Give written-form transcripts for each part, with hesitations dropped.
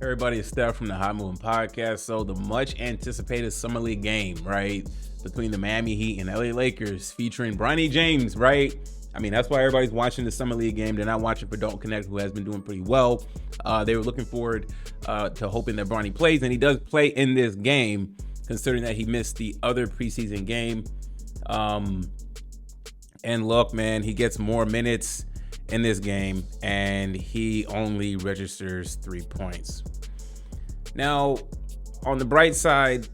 Everybody, it's Steph from the Hot Moving Podcast. So the much anticipated Summer League game, right, between the Miami Heat and LA Lakers featuring Bronny James, right? I mean, that's why everybody's watching the Summer League game. They're not watching for Dalton, Knecht, who has been doing pretty well. They were looking forward to hoping that Bronny plays, and he does play in this game, considering that he missed the other preseason game. And look, man, he gets more minutes in this game, and he only registers 3 points. Now, on the bright side,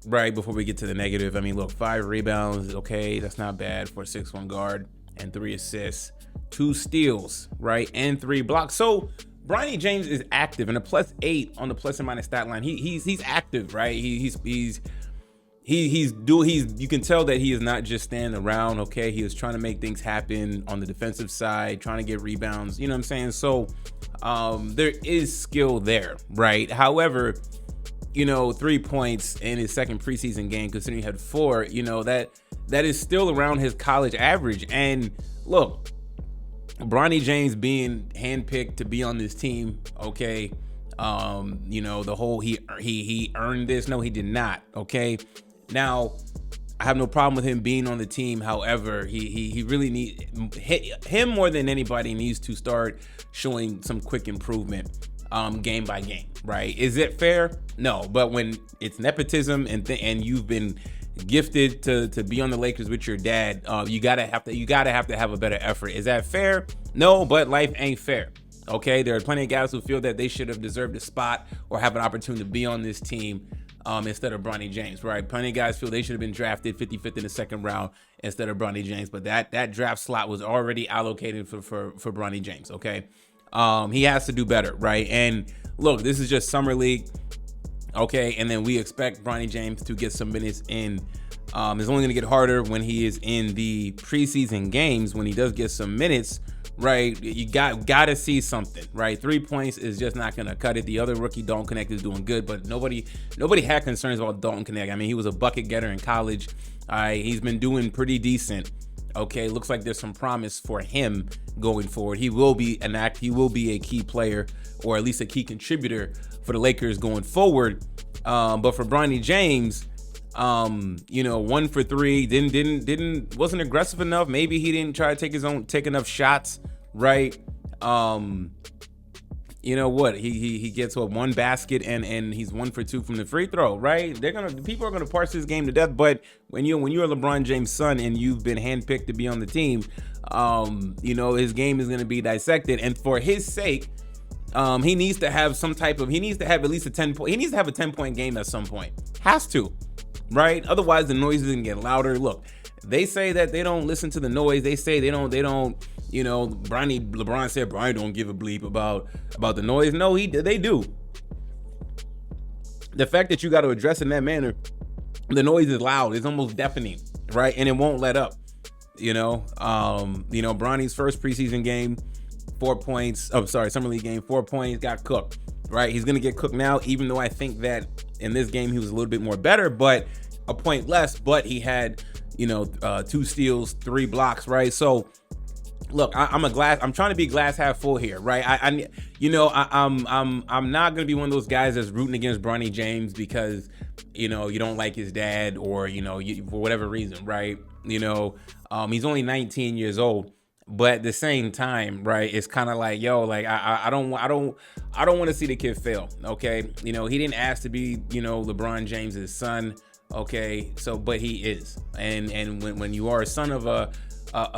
right, before we get to the negative, I mean, look, 5 rebounds, okay, that's not bad for a 6'1" guard, and 3 assists, 2 steals, right, and 3 blocks. So Bronny James is active, and a +8 on the plus and minus stat line. He's active, right? You can tell that he is not just standing around, okay? He is trying to make things happen on the defensive side, trying to get rebounds, you know what I'm saying? So there is skill there, right? However, 3 points in his second preseason game, considering he had 4, that is still around his college average. And look, Bronny James being handpicked to be on this team, okay? The whole he earned this. No, he did not, okay? Now, I have no problem with him being on the team. However, he really him more than anybody needs to start showing some quick improvement game by game, right? Is it fair? No, but when it's nepotism and you've been gifted to be on the Lakers with your dad, you gotta have to have a better effort. Is that fair? No, but life ain't fair. Okay, there are plenty of guys who feel that they should have deserved a spot or have an opportunity to be on this team instead of Bronny James, right? Plenty of guys feel they should have been drafted 55th in the second round instead of Bronny James, but that draft slot was already allocated for Bronny James, okay? He has to do better, right? And look, this is just Summer League, okay? And then we expect Bronny James to get some minutes in. It's only going to get harder when he is in the preseason games. When he does get some minutes, right, you got to see something, right? 3 points is just not going to cut it. The other rookie, Dalton Knecht, is doing good, but nobody had concerns about Dalton Knecht. I mean, he was a bucket getter in college. He's been doing pretty decent. Okay, looks like there's some promise for him going forward. He will be a key player, or at least a key contributor for the Lakers going forward. But for Bronny James, 1 for 3, wasn't aggressive enough. Maybe he didn't try to take enough shots, right? He gets 1 basket and he's 1 for 2 from the free throw, right? People are gonna parse this game to death, but when you're LeBron James' son and you've been handpicked to be on the team, his game is gonna be dissected, and for his sake, he needs to have at least a 10 point. He needs to have a 10-point game at some point. Has to. Right? Otherwise, the noise is gonna get louder. Look, they say that they don't listen to the noise. They say they don't. LeBron said Bronny don't give a bleep about the noise. No, they do. The fact that you got to address in that manner, the noise is loud. It's almost deafening, right? And it won't let up. Bronny's first preseason game, 4 points. Summer League game, 4 points, got cooked. Right? He's gonna get cooked now, even though I think that in this game he was a little bit more better, but a point less. But he had, 2 steals, 3 blocks, right? So, look, I'm trying to be glass half full here, right? I'm not gonna be one of those guys that's rooting against Bronny James because you don't like his dad or for whatever reason, right? He's only 19 years old. But at the same time, right, it's kind of like, I don't want to see the kid fail, okay? He didn't ask to be, LeBron James's son, okay? So, but he is, and when you are a son of a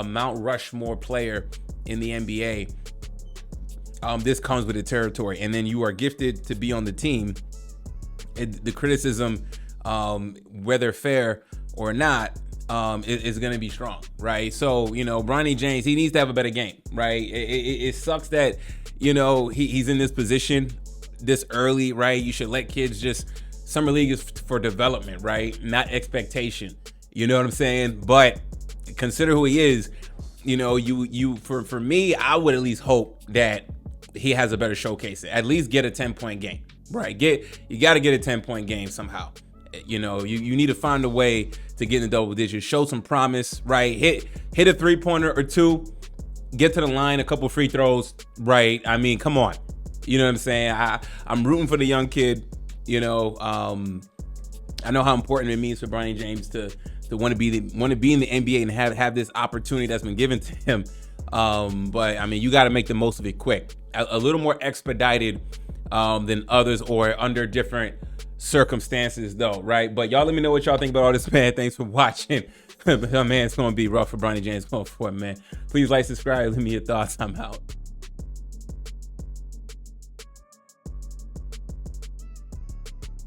Mount Rushmore player in the NBA, this comes with the territory, and then you are gifted to be on the team. The criticism, whether fair or not, is going to be strong, right? So, Bronny James, he needs to have a better game, right? It sucks that, he's in this position this early, right? You should let kids Summer League is for development, right? Not expectation. You know what I'm saying? But consider who he is. For me, I would at least hope that he has a better showcase. At least get a 10-point game, right? You got to get a 10-point game somehow. You need to find a way to get in the double digits, show some promise, right? Hit a 3-pointer or 2, get to the line, a couple free throws, right? I mean, come on. You know what I'm saying? I'm rooting for the young kid. You know, I know how important it means for Bronny James to want to be in the NBA and have this opportunity that's been given to him. But I mean, you got to make the most of it quick, a little more expedited than others, or under different circumstances, though, right? But y'all let me know what y'all think about all this, man. Thanks for watching. Man, it's gonna be rough for Bronny James going forward, man. Please like, subscribe, leave me your thoughts. I'm out.